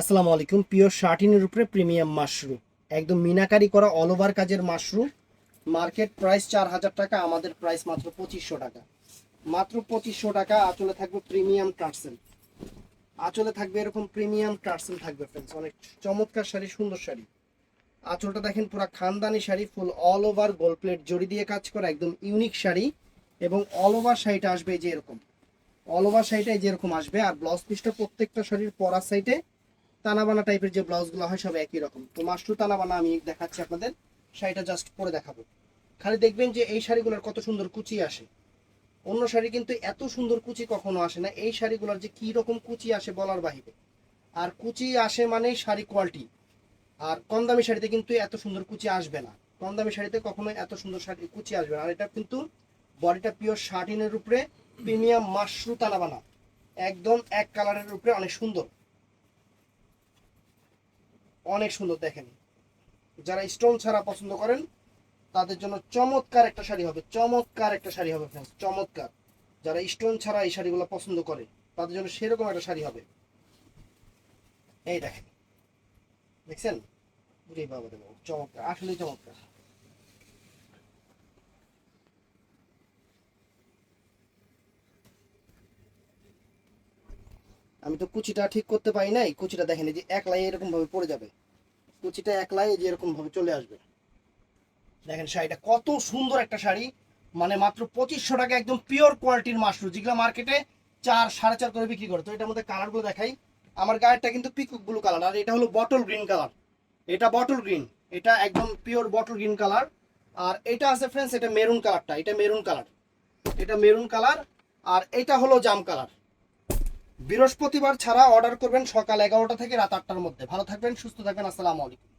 আসসালামু আলাইকুম। পিওর শার্টিনের উপরে প্রিমিয়াম মাশরুম, একদম মিনাকারি করা অল ওভার কাজের মাশরুম। মার্কেট প্রাইস 4,000 টাকা, আমাদের প্রাইস মাত্র 2500 টাকা। মাত্র 2500 টাকা। আঁচলে থাকবে প্রিমিয়াম টার্সেল, আঁচলে থাকবে এরকম প্রিমিয়াম টার্সেল থাকবে ফ্রেন্ডস। অনেক চমৎকার শাড়ি, সুন্দর শাড়ি। আঁচলটা দেখেন পুরো খানদানি sari, full all over gold plate zari দিয়ে কাজ করা একদম ইউনিক শাড়ি। এবং অল ওভার শাড়িটা আসবে যে এরকম, অল ওভার শাড়িটা যেরকম আসবে। আর ব্লাউজ পিসটা প্রত্যেকটা শাড়ির পরার সাইডে তানাবানা টাইপের যে ব্লাউজগুলো হয় সব একই রকম। তো মাশরু তানাবানা আমি দেখাচ্ছি আপনাদের, শাড়িটা জাস্ট পরে দেখাবো। খালি দেখবেন যে এই শাড়িগুলোর কত সুন্দর কুচি আসে। অন্য শাড়ি কিন্তু এত সুন্দর কুচি কখনো আসে না, এই শাড়িগুলোর যে কি রকম কুচি আসে বলার বাহিরে। আর কুচি আসে মানেই শাড়ি কোয়ালিটি। আর কম দামি শাড়িতে কিন্তু এত সুন্দর কুচি আসবে না, কম দামি শাড়িতে কখনো এত সুন্দর শাড়ি কুচি আসবে না। আর এটা কিন্তু বডিটা পিওর শার্টিনের উপরে প্রিমিয়াম মাশরু তানাবানা, একদম এক কালারের উপরে, অনেক সুন্দর, অনেক সুন্দর। দেখেন, যারা স্টোন ছাড়া পছন্দ করেন তাদের জন্য চমৎকার একটা শাড়ি হবে, চমৎকার একটা শাড়ি হবে ফ্রেন্ডস, চমৎকার। যারা স্টোন ছাড়া এই শাড়িগুলো পছন্দ করে তাদের জন্য সেরকম একটা শাড়ি হবে। এই দেখেন, দেখছেন? বুঝেই বাবা রে বাবা, চমৎকার, আসলেই চমৎকার। আমি তো কুচিটা ঠিক করতে পারি নাই, কুচিটা দেখেন এই যে একলাই এরকম ভাবে পড়ে যাবে, কুচিটা একলাই এই যে এরকম ভাবে চলে আসবে। দেখেন শাড়িটা কত সুন্দর একটা শাড়ি, মানে মাত্র 2500 টাকা, একদম পিওর কোয়ালিটির মাশরুম, যেগুলো মার্কেটে 4, 4.5 করে বিক্রি করে। তো এটার মধ্যে কালারগুলো দেখাই। আমার গায়েরটা কিন্তু পিকক ব্লু কালার, আর এটা হলো বটল গ্রিন কালার। এটা বটল গ্রিন, এটা একদম পিওর বটল গ্রিন কালার। আর এটা আছে ফ্রেন্ডস, এটা মেরুন কালারটা, এটা মেরুন কালার, এটা মেরুন কালার। আর এটা হলো জাম কালার। বৃহস্পতিবার ছাড়া অর্ডার করবেন সকাল 11টা থেকে রাত 8টার মধ্যে। ভালো থাকবেন, সুস্থ থাকবেন, আসসালামু আলাইকুম।